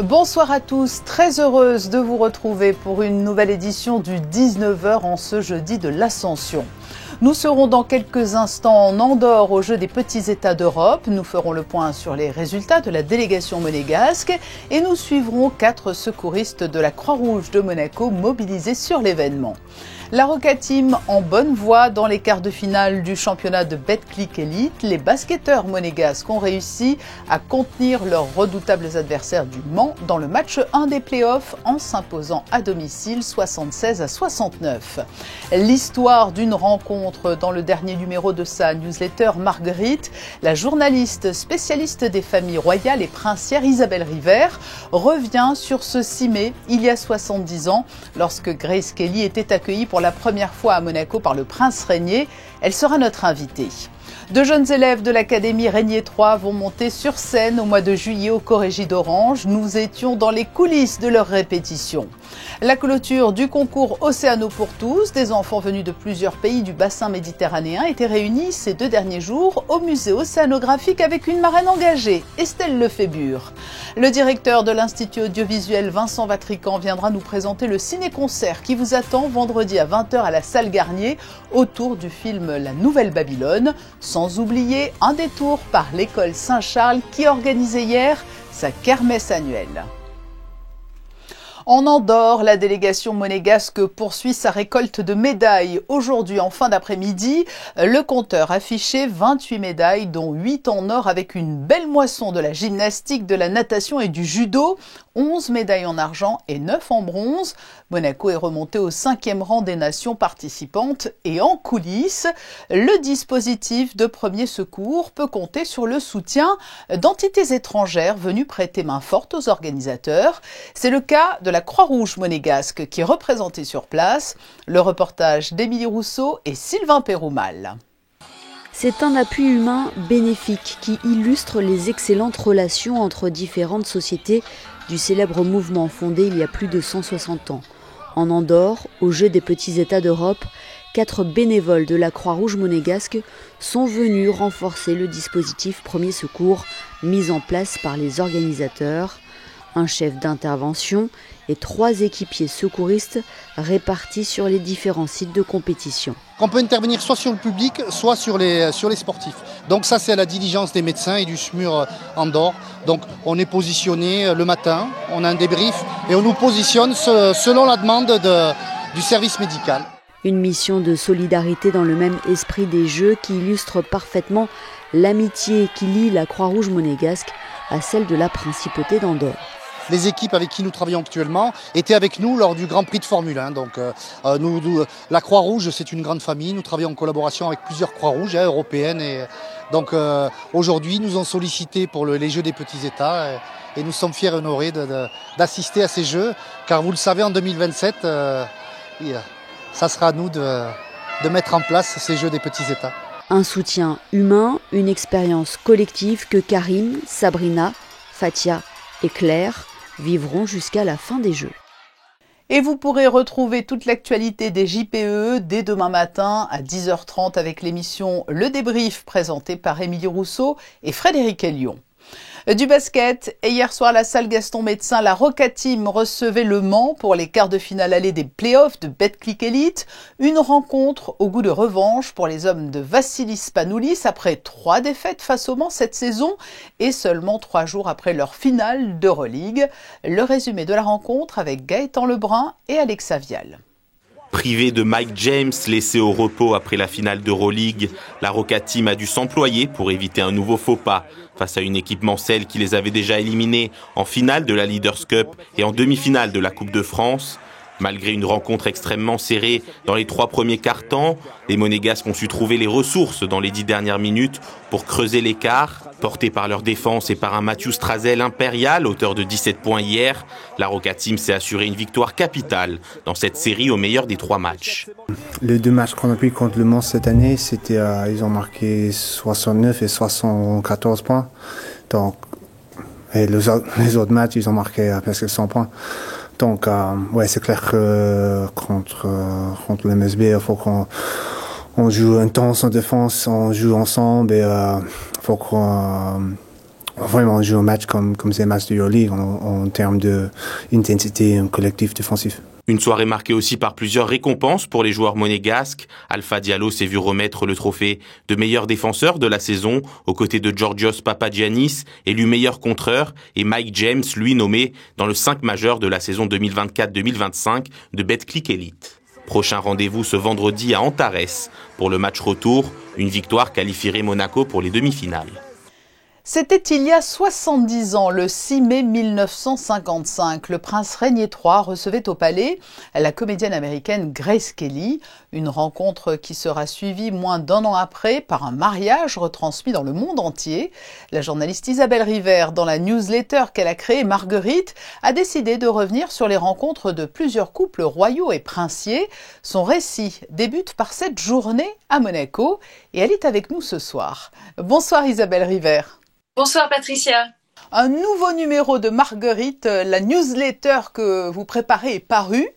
Bonsoir à tous, très heureuse de vous retrouver pour une nouvelle édition du 19h en ce jeudi de l'Ascension. Nous serons dans quelques instants en Andorre au jeu des petits États d'Europe. Nous ferons le point sur les résultats de la délégation monégasque et nous suivrons 4 secouristes de la Croix-Rouge de Monaco mobilisés sur l'événement. La Roca Team en bonne voie dans les quarts de finale du championnat de Betclic Elite. Les basketteurs monégasques ont réussi à contenir leurs redoutables adversaires du Mans dans le match 1 des playoffs en s'imposant à domicile 76-69. L'histoire d'une rencontre dans le dernier numéro de sa newsletter Marguerite, la journaliste spécialiste des familles royales et princières Isabelle River revient sur ce 6 mai, il y a 70 ans, lorsque Grace Kelly était accueillie pour la première fois à Monaco par le prince Régnier. Elle sera notre invitée. 2 jeunes élèves de l'académie Régnier 3 vont monter sur scène au mois de juillet au Corrégie d'Orange. Nous étions dans les coulisses de leur répétition. La clôture du concours Océano pour tous, des enfants venus de plusieurs pays du bassin méditerranéen étaient réunis ces 2 derniers jours au musée océanographique avec une marraine engagée, Estelle Lefébure. Le directeur de l'Institut audiovisuel Vincent Vatrican viendra nous présenter le ciné-concert qui vous attend vendredi à 20h à la salle Garnier autour du film La Nouvelle Babylone, sans oublier un détour par l'école Saint-Charles qui organisait hier sa kermesse annuelle. En Andorre, la délégation monégasque poursuit sa récolte de médailles. Aujourd'hui, en fin d'après-midi, le compteur affichait 28 médailles, dont 8 en or avec une belle moisson de la gymnastique, de la natation et du judo. 11 médailles en argent et 9 en bronze. Monaco est remonté au 5e rang des nations participantes et en coulisses, le dispositif de premier secours peut compter sur le soutien d'entités étrangères venues prêter main forte aux organisateurs. C'est le cas de la Croix-Rouge monégasque qui est représentée sur place. Le reportage d'Émilie Rousseau et Sylvain Péroumal. C'est un appui humain bénéfique qui illustre les excellentes relations entre différentes sociétés du célèbre mouvement fondé il y a plus de 160 ans. En Andorre, au jeu des petits États d'Europe, 4 bénévoles de la Croix-Rouge monégasque sont venus renforcer le dispositif premier secours mis en place par les organisateurs. Un chef d'intervention et 3 équipiers secouristes répartis sur les différents sites de compétition. On peut intervenir soit sur le public, soit sur les sportifs. Donc ça, c'est à la diligence des médecins et du SMUR Andorre. Donc on est positionné le matin, on a un débrief et on nous positionne selon la demande du service médical. Une mission de solidarité dans le même esprit des Jeux qui illustre parfaitement l'amitié qui lie la Croix-Rouge monégasque à celle de la Principauté d'Andorre. Les équipes avec qui nous travaillons actuellement étaient avec nous lors du Grand Prix de Formule 1. Donc, la Croix-Rouge, c'est une grande famille. Nous travaillons en collaboration avec plusieurs Croix-Rouges européennes. Et, donc, aujourd'hui, nous ont sollicité pour les Jeux des petits États. Et nous sommes fiers et honorés d'assister à ces Jeux. Car vous le savez, en 2027, ça sera à nous de mettre en place ces Jeux des petits États. Un soutien humain, une expérience collective que Karim, Sabrina, Fatia et Claire vivront jusqu'à la fin des Jeux. Et vous pourrez retrouver toute l'actualité des JPE dès demain matin à 10h30 avec l'émission Le Débrief présentée par Émilie Rousseau et Frédéric Elion. Du basket, et hier soir, la salle Gaston Médecin, la Roca Team recevait le Mans pour les quarts de finale allée des playoffs de Betclic Elite. Une rencontre au goût de revanche pour les hommes de Vassilis Panoulis après 3 défaites face au Mans cette saison et seulement 3 jours après leur finale d'Euroleague. Le résumé de la rencontre avec Gaëtan Lebrun et Alexa Vial. Privé de Mike James, laissé au repos après la finale d'Euroleague, la Roca Team a dû s'employer pour éviter un nouveau faux pas face à une équipe mancelle qui les avait déjà éliminés en finale de la Leaders Cup et en demi-finale de la Coupe de France. Malgré une rencontre extrêmement serrée dans les 3 premiers quarts-temps, les Monégasques ont su trouver les ressources dans les 10 dernières minutes pour creuser l'écart. Porté par leur défense et par un Mathieu Strazel impérial, auteur de 17 points hier, la Roca Team s'est assuré une victoire capitale dans cette série au meilleur des 3 matchs. Les 2 matchs qu'on a pris contre le Mans cette année, ils ont marqué 69 et 74 points. Donc, et les autres matchs, ils ont marqué presque 100 points. Donc, c'est clair que contre l'MSB, il faut qu'on joue intense en défense, on joue ensemble et il faut qu'on vraiment jouer au match comme c'est un match de Euroleague en termes d'intensité collective défensive. Une soirée marquée aussi par plusieurs récompenses pour les joueurs monégasques. Alpha Diallo s'est vu remettre le trophée de meilleur défenseur de la saison, aux côtés de Georgios Papagiannis, élu meilleur contreur, et Mike James, lui nommé dans le 5 majeur de la saison 2024-2025 de Betclic Elite. Prochain rendez-vous ce vendredi à Antares pour le match retour. Une victoire qualifierait Monaco pour les demi-finales. C'était il y a 70 ans, le 6 mai 1955. Le prince Rainier III recevait au palais la comédienne américaine Grace Kelly. Une rencontre qui sera suivie moins d'un an après par un mariage retransmis dans le monde entier. La journaliste Isabelle River, dans la newsletter qu'elle a créée, Marguerite, a décidé de revenir sur les rencontres de plusieurs couples royaux et princiers. Son récit débute par cette journée à Monaco et elle est avec nous ce soir. Bonsoir Isabelle River. Bonsoir Patricia. Un nouveau numéro de Marguerite, la newsletter que vous préparez est paru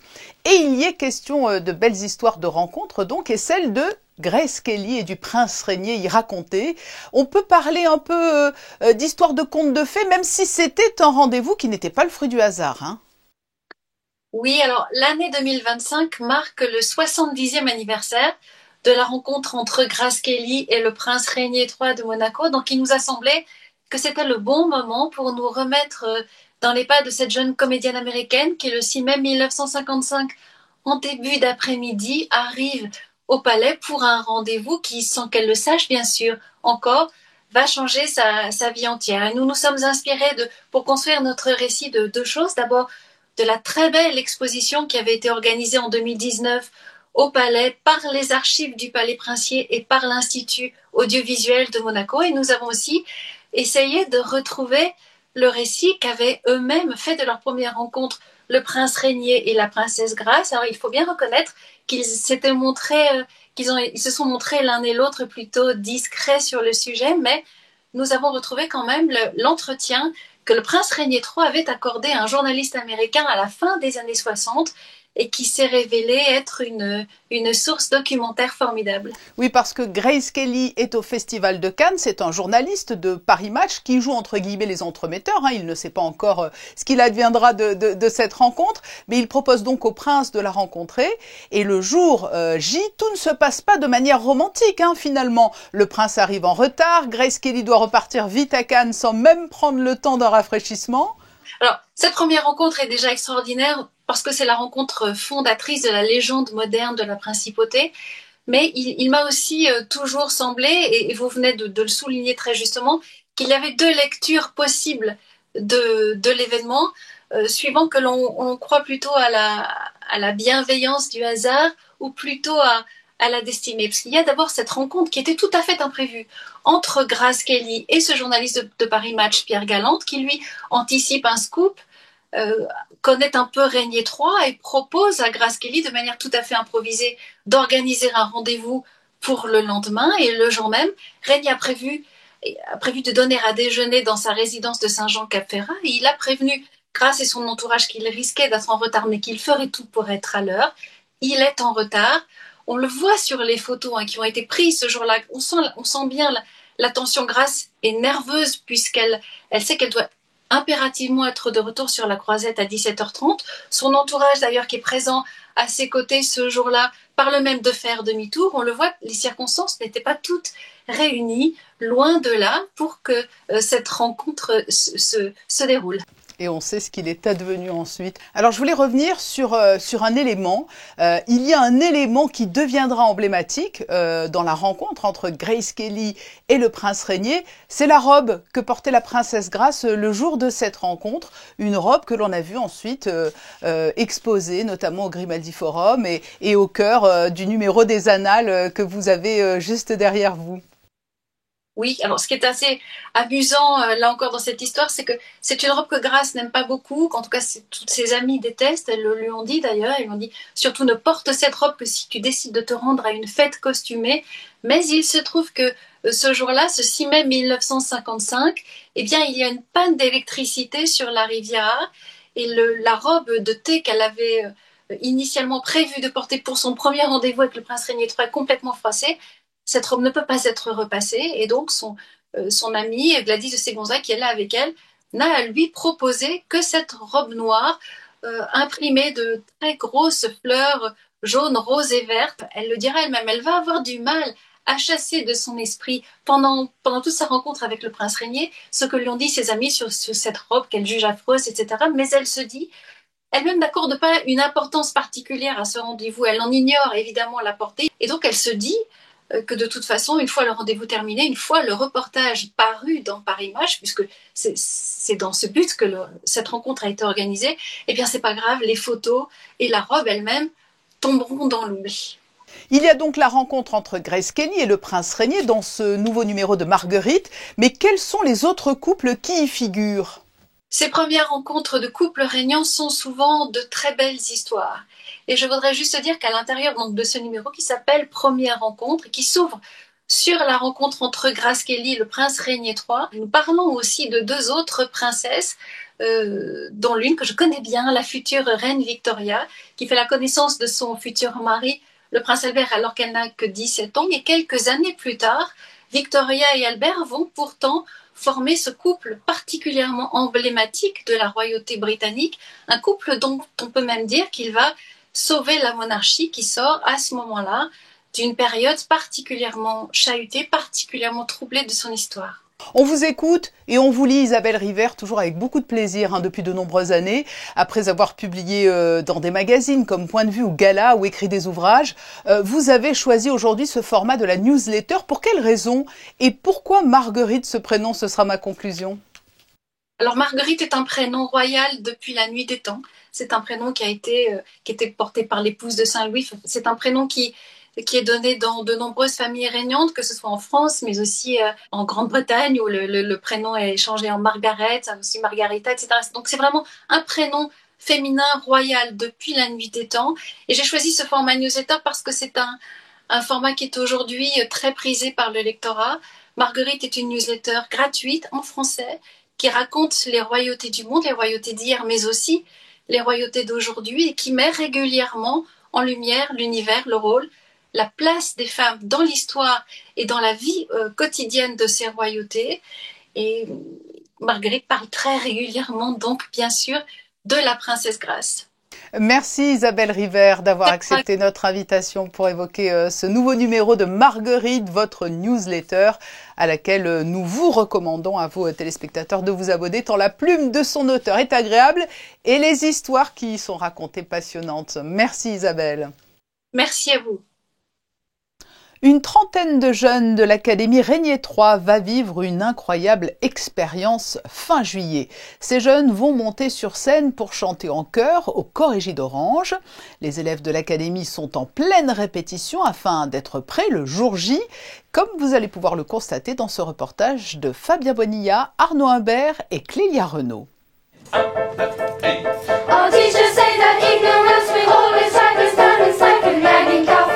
et il y est question de belles histoires de rencontres donc et celle de Grace Kelly et du prince Rainier y raconter. On peut parler un peu d'histoire de contes de fées même si c'était un rendez-vous qui n'était pas le fruit du hasard. Hein. Oui, alors l'année 2025 marque le 70e anniversaire de la rencontre entre Grace Kelly et le prince Rainier III de Monaco. Donc il nous a semblé que c'était le bon moment pour nous remettre dans les pas de cette jeune comédienne américaine qui, le 6 mai 1955, en début d'après-midi, arrive au palais pour un rendez-vous qui, sans qu'elle le sache bien sûr encore, va changer sa vie entière. Et nous nous sommes inspirés pour construire notre récit de deux choses. D'abord, de la très belle exposition qui avait été organisée en 2019 au palais par les archives du Palais Princier et par l'Institut audiovisuel de Monaco. Et nous avons aussi essayé de retrouver le récit qu'avaient eux-mêmes fait de leur première rencontre le prince Rainier et la princesse Grace. Alors il faut bien reconnaître qu'ils s'étaient montrés, ils se sont montrés l'un et l'autre plutôt discrets sur le sujet, mais nous avons retrouvé quand même l'entretien que le prince Rainier III avait accordé à un journaliste américain à la fin des années 60 et qui s'est révélé être une source documentaire formidable. Oui, parce que Grace Kelly est au Festival de Cannes, c'est un journaliste de Paris Match qui joue entre guillemets les entremetteurs, hein. Il ne sait pas encore ce qu'il adviendra de cette rencontre, mais il propose donc au prince de la rencontrer, et le jour J, tout ne se passe pas de manière romantique, hein, finalement. Le prince arrive en retard, Grace Kelly doit repartir vite à Cannes sans même prendre le temps d'un rafraîchissement. Alors, cette première rencontre est déjà extraordinaire parce que c'est la rencontre fondatrice de la légende moderne de la principauté. Mais il m'a aussi toujours semblé, et vous venez de le souligner très justement, qu'il y avait deux lectures possibles de l'événement, suivant que l'on croit plutôt à la bienveillance du hasard ou plutôt à la destinée. Parce qu'il y a d'abord cette rencontre qui était tout à fait imprévue entre Grace Kelly et ce journaliste de Paris Match, Pierre Galante, qui lui anticipe un scoop, connaît un peu Rainier III et propose à Grace Kelly de manière tout à fait improvisée d'organiser un rendez-vous pour le lendemain. Et le jour même, Rainier a prévu de donner à déjeuner dans sa résidence de Saint-Jean-Cap-Ferrat et il a prévenu Grace et son entourage qu'il risquait d'être en retard mais qu'il ferait tout pour être à l'heure. Il est en retard. On le voit sur les photos qui ont été prises ce jour-là. On sent bien la tension. Grace est nerveuse puisqu'elle sait qu'elle doit impérativement être de retour sur la croisette à 17h30. Son entourage d'ailleurs qui est présent à ses côtés ce jour-là parle même de faire demi-tour. On le voit, les circonstances n'étaient pas toutes réunies, loin de là, pour que cette rencontre se déroule. Et on sait ce qu'il est advenu ensuite. Alors je voulais revenir sur un élément. Il y a un élément qui deviendra emblématique dans la rencontre entre Grace Kelly et le prince Rainier. C'est la robe que portait la princesse Grace le jour de cette rencontre. Une robe que l'on a vue ensuite exposée, notamment au Grimaldi Forum et au cœur du numéro des Annales que vous avez juste derrière vous. Oui, alors ce qui est assez amusant là encore dans cette histoire, c'est que c'est une robe que Grace n'aime pas beaucoup, qu'en tout cas toutes ses amies détestent, elles lui ont dit d'ailleurs, elles lui ont dit surtout ne porte cette robe que si tu décides de te rendre à une fête costumée. Mais il se trouve que ce jour-là, ce 6 mai 1955, eh bien il y a une panne d'électricité sur la Riviera et la robe de thé qu'elle avait initialement prévu de porter pour son premier rendez-vous avec le prince Rainier III est complètement froissée. Cette robe ne peut pas être repassée et donc son amie Gladys de Ségonzac, qui est là avec elle, n'a à lui proposé que cette robe noire imprimée de très grosses fleurs jaunes, roses et vertes. Elle le dira elle-même, elle va avoir du mal à chasser de son esprit pendant toute sa rencontre avec le prince Régnier ce que lui ont dit ses amis sur cette robe qu'elle juge affreuse, etc. Mais elle se dit, elle-même n'accorde pas une importance particulière à ce rendez-vous, elle en ignore évidemment la portée, et donc elle se dit que de toute façon, une fois le rendez-vous terminé, une fois le reportage paru dans Paris Match, puisque c'est dans ce but que cette rencontre a été organisée, eh bien c'est pas grave, les photos et la robe elle-même tomberont dans l'oubli. Il y a donc la rencontre entre Grace Kelly et le prince Régnier dans ce nouveau numéro de Marguerite, mais quels sont les autres couples qui y figurent ? Ces premières rencontres de couples régnants sont souvent de très belles histoires. Et je voudrais juste dire qu'à l'intérieur donc, de ce numéro qui s'appelle Première rencontre, qui s'ouvre sur la rencontre entre Grace Kelly et le prince Régnier III, nous parlons aussi de deux autres princesses, dont l'une que je connais bien, la future reine Victoria, qui fait la connaissance de son futur mari, le prince Albert, alors qu'elle n'a que 17 ans. Et quelques années plus tard, Victoria et Albert vont pourtant former ce couple particulièrement emblématique de la royauté britannique, un couple dont on peut même dire qu'il va sauver la monarchie qui sort à ce moment-là d'une période particulièrement chahutée, particulièrement troublée de son histoire. On vous écoute et on vous lit, Isabelle Rivert, toujours avec beaucoup de plaisir depuis de nombreuses années. Après avoir publié dans des magazines comme Point de Vue ou Gala ou écrit des ouvrages, vous avez choisi aujourd'hui ce format de la newsletter. Pour quelle raison et pourquoi Marguerite, ce prénom? Ce sera ma conclusion. Alors Marguerite est un prénom royal depuis la nuit des temps. C'est un prénom qui était porté par l'épouse de Saint-Louis. C'est un prénom qui est donné dans de nombreuses familles régnantes, que ce soit en France, mais aussi en Grande-Bretagne, où le prénom est changé en Margaret, aussi Margarita, etc. Donc c'est vraiment un prénom féminin royal depuis la nuit des temps. Et j'ai choisi ce format newsletter parce que c'est un format qui est aujourd'hui très prisé par le lectorat. Marguerite est une newsletter gratuite en français qui raconte les royautés du monde, les royautés d'hier, mais aussi les royautés d'aujourd'hui, et qui met régulièrement en lumière l'univers, le rôle, la place des femmes dans l'histoire et dans la vie quotidienne de ces royautés. Et Marguerite parle très régulièrement, donc bien sûr, de la princesse Grace. Merci Isabelle Rivert d'avoir accepté notre invitation pour évoquer ce nouveau numéro de Marguerite, votre newsletter, à laquelle nous vous recommandons à vos téléspectateurs de vous abonner, tant la plume de son auteur est agréable et les histoires qui y sont racontées passionnantes. Merci Isabelle. Merci à vous. Une trentaine de jeunes de l'Académie Régnier III va vivre une incroyable expérience fin juillet. Ces jeunes vont monter sur scène pour chanter en chœur au Corrégie d'Orange. Les élèves de l'Académie sont en pleine répétition afin d'être prêts le jour J, comme vous allez pouvoir le constater dans ce reportage de Fabien Bonilla, Arnaud Humbert et Clélia Renaud. Our teachers say that ignorance will always track us down, it's like a nagging cough.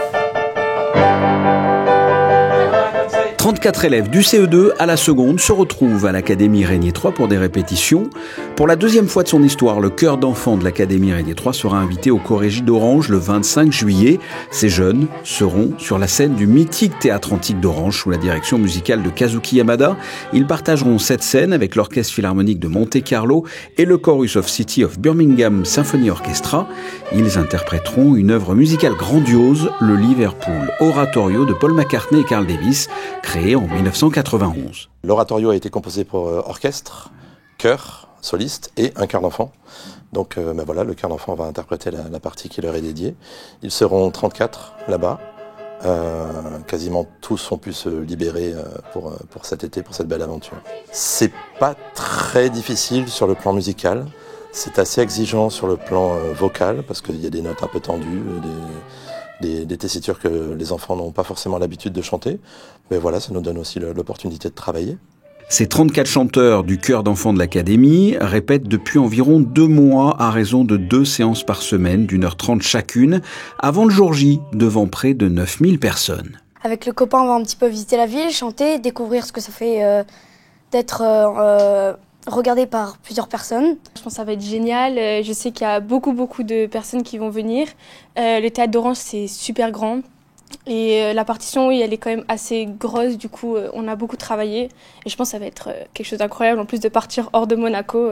34 élèves du CE2 à la seconde se retrouvent à l'Académie Régnier III pour des répétitions. Pour la deuxième fois de son histoire, le chœur d'enfants de l'Académie Régnier III sera invité au Corrégie d'Orange le 25 juillet. Ces jeunes seront sur la scène du mythique théâtre antique d'Orange sous la direction musicale de Kazuki Yamada. Ils partageront cette scène avec l'Orchestre Philharmonique de Monte-Carlo et le Chorus of City of Birmingham Symphony Orchestra. Ils interpréteront une œuvre musicale grandiose, le Liverpool Oratorio de Paul McCartney et Carl Davis, créé en 1991. L'oratorio a été composé pour orchestre, chœur, soliste et un chœur d'enfant. Donc voilà, le chœur d'enfant va interpréter la partie qui leur est dédiée. Ils seront 34 là-bas. Quasiment tous ont pu se libérer pour cet été, pour cette belle aventure. C'est pas très difficile sur le plan musical. C'est assez exigeant sur le plan vocal, parce qu'il y a des notes un peu tendues, des tessitures que les enfants n'ont pas forcément l'habitude de chanter. Mais voilà, ça nous donne aussi l'opportunité de travailler. Ces 34 chanteurs du chœur d'enfants de l'Académie répètent depuis environ 2 mois à raison de 2 séances par semaine d'1h30 chacune, avant le jour J, devant près de 9000 personnes. Avec le copain, on va un petit peu visiter la ville, chanter, découvrir ce que ça fait d'être regardé par plusieurs personnes. Je pense que ça va être génial. Je sais qu'il y a beaucoup de personnes qui vont venir. Le théâtre d'Orange, c'est super grand. Et la partition, oui, elle est quand même assez grosse, du coup on a beaucoup travaillé. Et je pense que ça va être quelque chose d'incroyable. En plus de partir hors de Monaco,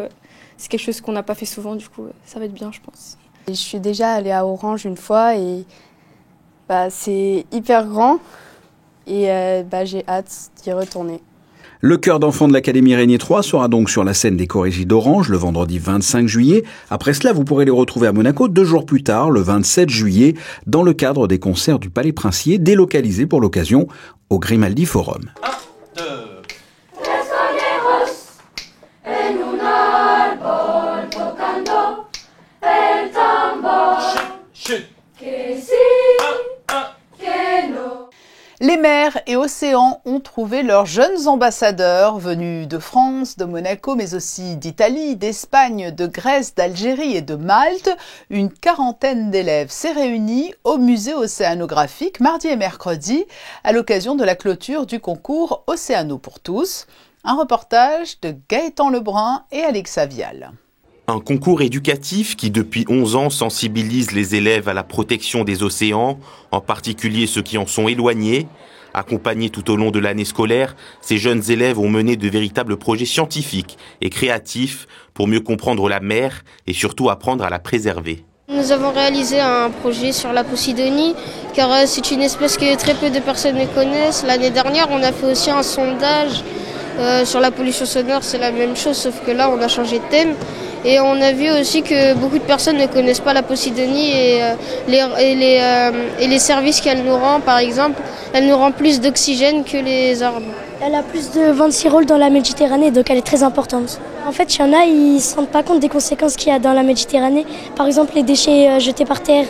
c'est quelque chose qu'on n'a pas fait souvent, du coup ça va être bien, je pense. Je suis déjà allée à Orange une fois et c'est hyper grand et j'ai hâte d'y retourner. Le chœur d'enfants de l'Académie Régnier 3 sera donc sur la scène des Corégies d'Orange le vendredi 25 juillet. Après cela, vous pourrez les retrouver à Monaco 2 jours plus tard, le 27 juillet, dans le cadre des concerts du Palais Princier, délocalisés pour l'occasion au Grimaldi Forum. 1, 2... En un árbol tocando el tambor. Que sí, que no. Les mers et océans ont trouvé leurs jeunes ambassadeurs venus de France, de Monaco, mais aussi d'Italie, d'Espagne, de Grèce, d'Algérie et de Malte. Une quarantaine d'élèves s'est réunie au musée océanographique mardi et mercredi à l'occasion de la clôture du concours Océano pour tous. Un reportage de Gaëtan Lebrun et Alexa Vial. Un concours éducatif qui, depuis 11 ans, sensibilise les élèves à la protection des océans, en particulier ceux qui en sont éloignés. Accompagnés tout au long de l'année scolaire, ces jeunes élèves ont mené de véritables projets scientifiques et créatifs pour mieux comprendre la mer et surtout apprendre à la préserver. Nous avons réalisé un projet sur la Posidonie, car c'est une espèce que très peu de personnes connaissent. L'année dernière, on a fait aussi un sondage sur la pollution sonore, c'est la même chose, sauf que là, on a changé de thème. Et on a vu aussi que beaucoup de personnes ne connaissent pas la Posidonie et les services qu'elle nous rend, par exemple, elle nous rend plus d'oxygène que les arbres. Elle a plus de 26 rôles dans la Méditerranée, donc elle est très importante. En fait, il y en a, ils ne se rendent pas compte des conséquences qu'il y a dans la Méditerranée. Par exemple, les déchets jetés par terre,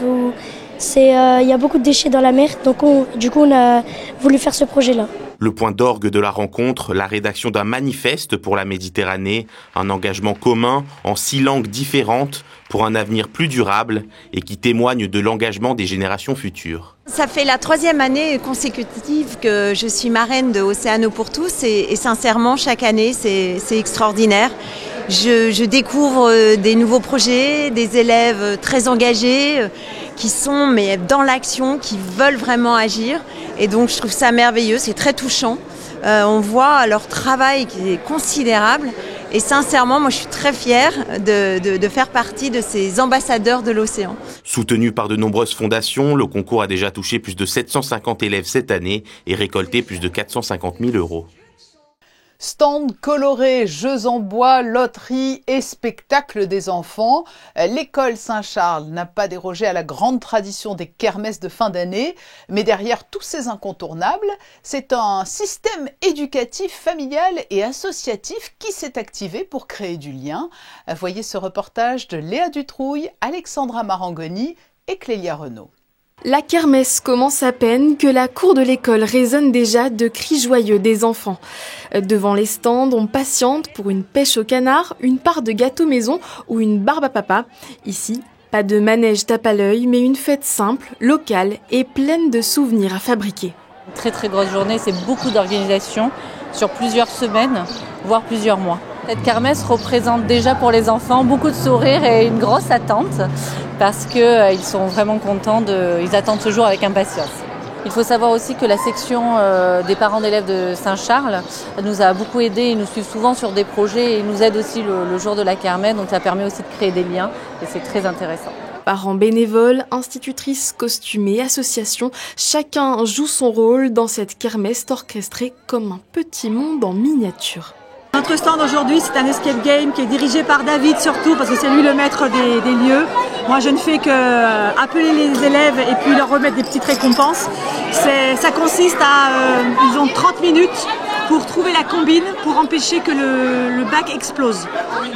il y a beaucoup de déchets dans la mer, donc du coup on a voulu faire ce projet-là. Le point d'orgue de la rencontre, la rédaction d'un manifeste pour la Méditerranée, un engagement commun en 6 langues différentes pour un avenir plus durable et qui témoigne de l'engagement des générations futures. Ça fait la 3e année consécutive que je suis marraine de Océano pour tous et sincèrement chaque année c'est extraordinaire. Je découvre des nouveaux projets, des élèves très engagés qui sont dans l'action, qui veulent vraiment agir. Et donc je trouve ça merveilleux, c'est très touchant. On voit leur travail qui est considérable. Et sincèrement, moi je suis très fière de faire partie de ces ambassadeurs de l'océan. Soutenu par de nombreuses fondations, le concours a déjà touché plus de 750 élèves cette année et récolté plus de 450 000 €. Stands colorés, jeux en bois, loteries et spectacles des enfants. L'école Saint-Charles n'a pas dérogé à la grande tradition des kermesses de fin d'année, mais derrière tous ces incontournables, c'est un système éducatif, familial et associatif qui s'est activé pour créer du lien. Voyez ce reportage de Léa Dutrouille, Alexandra Marangoni et Clélia Renaud. La kermesse commence à peine que la cour de l'école résonne déjà de cris joyeux des enfants. Devant les stands, on patiente pour une pêche au canard, une part de gâteau maison ou une barbe à papa. Ici, pas de manège tape à l'œil, mais une fête simple, locale et pleine de souvenirs à fabriquer. Une très très grosse journée, c'est beaucoup d'organisation sur plusieurs semaines, voire plusieurs mois. Cette kermesse représente déjà pour les enfants beaucoup de sourires et une grosse attente parce qu'ils sont vraiment contents, ils attendent ce jour avec impatience. Il faut savoir aussi que la section des parents d'élèves de Saint-Charles nous a beaucoup aidés, ils nous suivent souvent sur des projets et ils nous aident aussi le jour de la kermesse, donc ça permet aussi de créer des liens et c'est très intéressant. Parents bénévoles, institutrices, costumées, associations, chacun joue son rôle dans cette kermesse orchestrée comme un petit monde en miniature. Notre stand aujourd'hui, c'est un escape game qui est dirigé par David surtout parce que c'est lui le maître des lieux. Moi, je ne fais que appeler les élèves et puis leur remettre des petites récompenses. Ça consiste à, ils ont 30 minutes pour trouver la combine pour empêcher que le bac explose.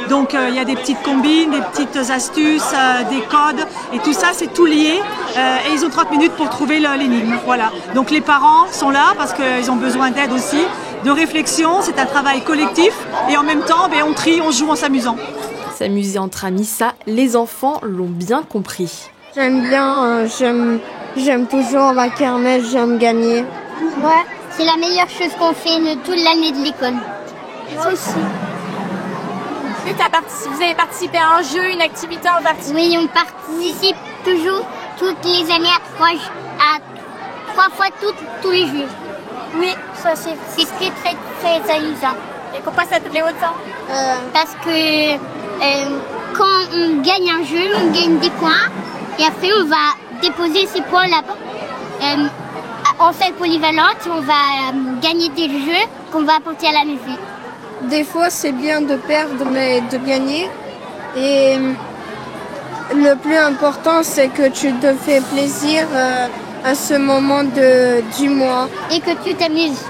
Donc il y a des petites combines, des petites astuces, des codes et tout ça c'est tout lié et ils ont 30 minutes pour trouver l'énigme. Voilà. Donc les parents sont là parce qu'ils ont besoin d'aide aussi, de réflexion, c'est un travail collectif et en même temps on trie, on joue en s'amusant. S'amuser entre amis, ça les enfants l'ont bien compris. J'aime bien, j'aime toujours la kermesse, j'aime gagner. Ouais. C'est la meilleure chose qu'on fait toute l'année de l'école. Moi aussi. Vous avez participé à un jeu, une activité en particulier? Oui, on participe toujours toutes les années à 3 fois tous les jours. Oui, ça c'est très très très amusant. Et pourquoi ça te plaît autant Parce que quand on gagne un jeu, on gagne des points et après on va déposer ces points là-bas en salle polyvalente et on va gagner des jeux qu'on va apporter à la maison. Des fois c'est bien de perdre mais de gagner. Et le plus important c'est que tu te fais plaisir à ce moment du mois. Et que tu t'amuses.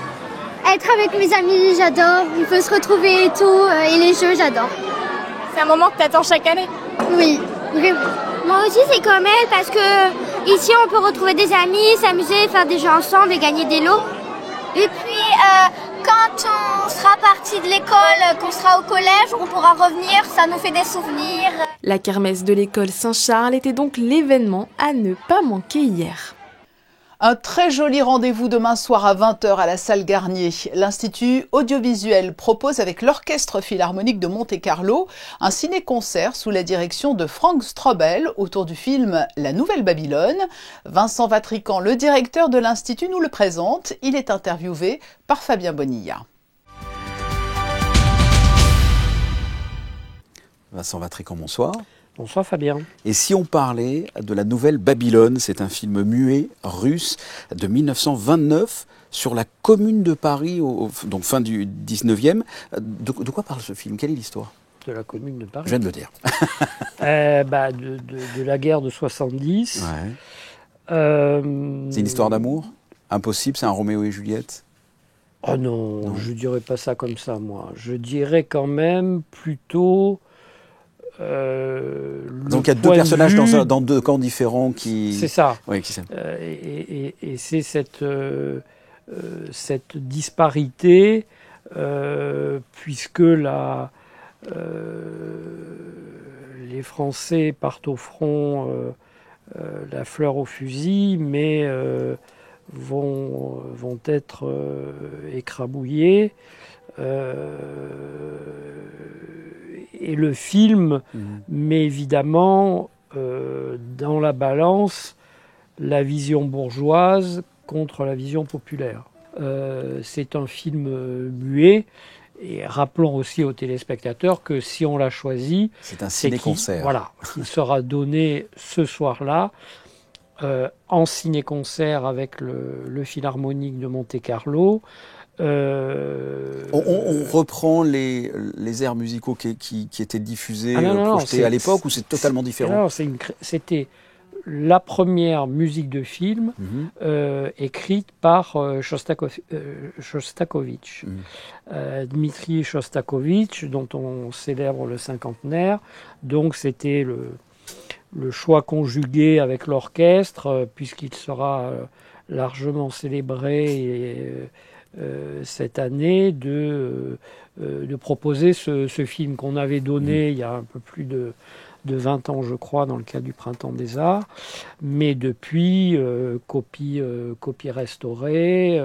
Être avec mes amis, j'adore. Il faut se retrouver et tout. Et les jeux, j'adore. C'est un moment que tu attends chaque année? Oui, vraiment. Moi aussi, c'est comme elle parce que ici, on peut retrouver des amis, s'amuser, faire des jeux ensemble et gagner des lots. Et puis, quand on sera parti de l'école, qu'on sera au collège, on pourra revenir, ça nous fait des souvenirs. La kermesse de l'école Saint-Charles était donc l'événement à ne pas manquer hier. Un très joli rendez-vous demain soir à 20h à la salle Garnier. L'Institut audiovisuel propose avec l'Orchestre philharmonique de Monte-Carlo un ciné-concert sous la direction de Frank Strobel autour du film La Nouvelle Babylone. Vincent Vatrican, le directeur de l'Institut, nous le présente. Il est interviewé par Fabien Bonilla. Vincent Vatrican, bonsoir. Bonsoir Fabien. Et si on parlait de La Nouvelle Babylone, c'est un film muet russe de 1929 sur la Commune de Paris, donc fin du 19e. De quoi parle ce film? Quelle est l'histoire? De la Commune de Paris. Je viens de le dire. De la guerre de 70. Ouais. C'est une histoire d'amour? Impossible, c'est un Roméo et Juliette? Oh non, je dirais pas ça comme ça, moi. Je dirais quand même plutôt... donc il y a deux personnages dans deux camps différents qui... C'est ça. Oui, qui s'aiment. Et c'est cette disparité, puisque les Français partent au front la fleur au fusil, mais vont être écrabouillés. Et le film met évidemment dans la balance la vision bourgeoise contre la vision populaire. C'est un film muet, et rappelons aussi aux téléspectateurs que si on l'a choisi, c'est un ciné-concert. Voilà, il sera donné ce soir-là en ciné-concert avec le Philharmonique de Monte-Carlo. On reprend les airs musicaux qui étaient diffusés, projetés à l'époque, ou c'est totalement différent? C'était la première musique de film écrite par Shostakovich. Dmitri Shostakovich, dont on célèbre le cinquantenaire. Donc c'était le choix conjugué avec l'orchestre, puisqu'il sera largement célébré cette année de proposer ce film qu'on avait donné il y a un peu plus de 20 ans, je crois, dans le cadre du Printemps des Arts. Mais depuis, copie restaurée,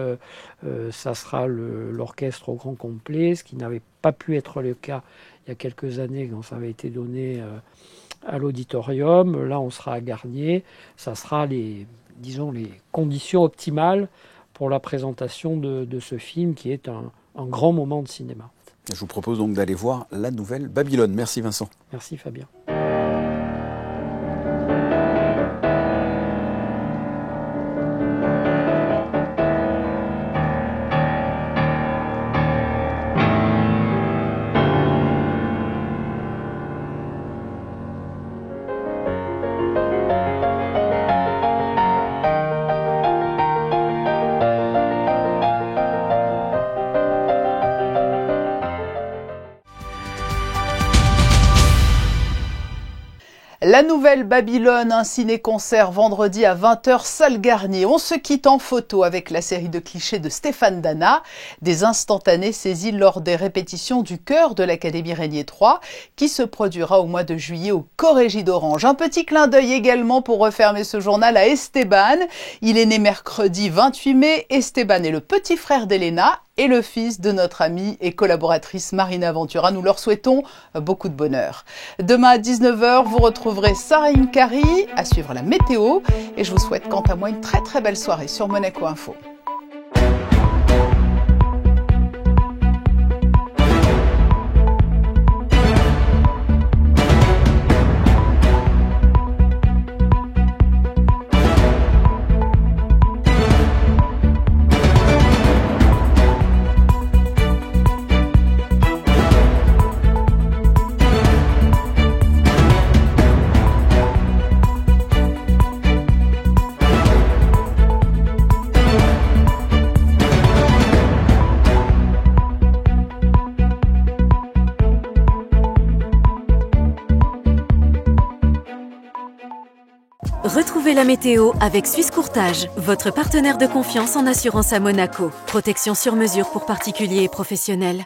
ça sera l'orchestre au grand complet, ce qui n'avait pas pu être le cas il y a quelques années quand ça avait été donné à l'auditorium. Là, on sera à Garnier. Ça sera les conditions optimales pour la présentation de ce film qui est un grand moment de cinéma. Je vous propose donc d'aller voir La Nouvelle Babylone. Merci Vincent. Merci Fabien. La Nouvelle Babylone, un ciné-concert vendredi à 20h, salle Garnier. On se quitte en photo avec la série de clichés de Stéphane Dana, des instantanés saisis lors des répétitions du chœur de l'Académie Régnier 3, qui se produira au mois de juillet au Corrégie d'Orange. Un petit clin d'œil également pour refermer ce journal à Esteban. Il est né mercredi 28 mai. Esteban est le petit frère d'Elena et le fils de notre amie et collaboratrice Marina Ventura. Nous leur souhaitons beaucoup de bonheur. Demain à 19h, vous retrouverez Sarah Inkari à suivre la météo et je vous souhaite quant à moi une très très belle soirée sur Monaco Info. Retrouvez la météo avec Suisse Courtage, votre partenaire de confiance en assurance à Monaco. Protection sur mesure pour particuliers et professionnels.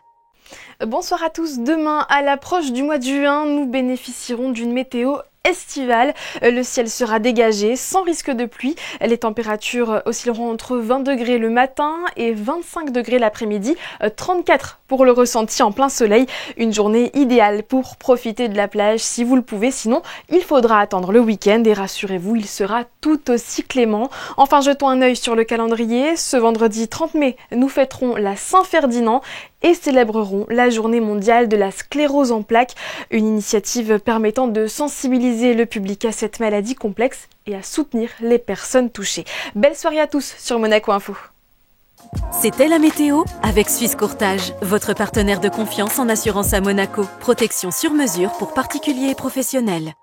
Bonsoir à tous. Demain, à l'approche du mois de juin, nous bénéficierons d'une météo estivale. Le ciel sera dégagé, sans risque de pluie. Les températures oscilleront entre 20 degrés le matin et 25 degrés l'après-midi. 34 pour le ressenti en plein soleil. Une journée idéale pour profiter de la plage si vous le pouvez. Sinon, il faudra attendre le week-end et rassurez-vous, il sera tout aussi clément. Enfin, jetons un œil sur le calendrier. Ce vendredi 30 mai, nous fêterons la Saint-Ferdinand et célébrerons la journée mondiale de la sclérose en plaques, une initiative permettant de sensibiliser le public à cette maladie complexe et à soutenir les personnes touchées. Belle soirée à tous sur Monaco Info. C'était la météo avec Suisse Courtage, votre partenaire de confiance en assurance à Monaco. Protection sur mesure pour particuliers et professionnels.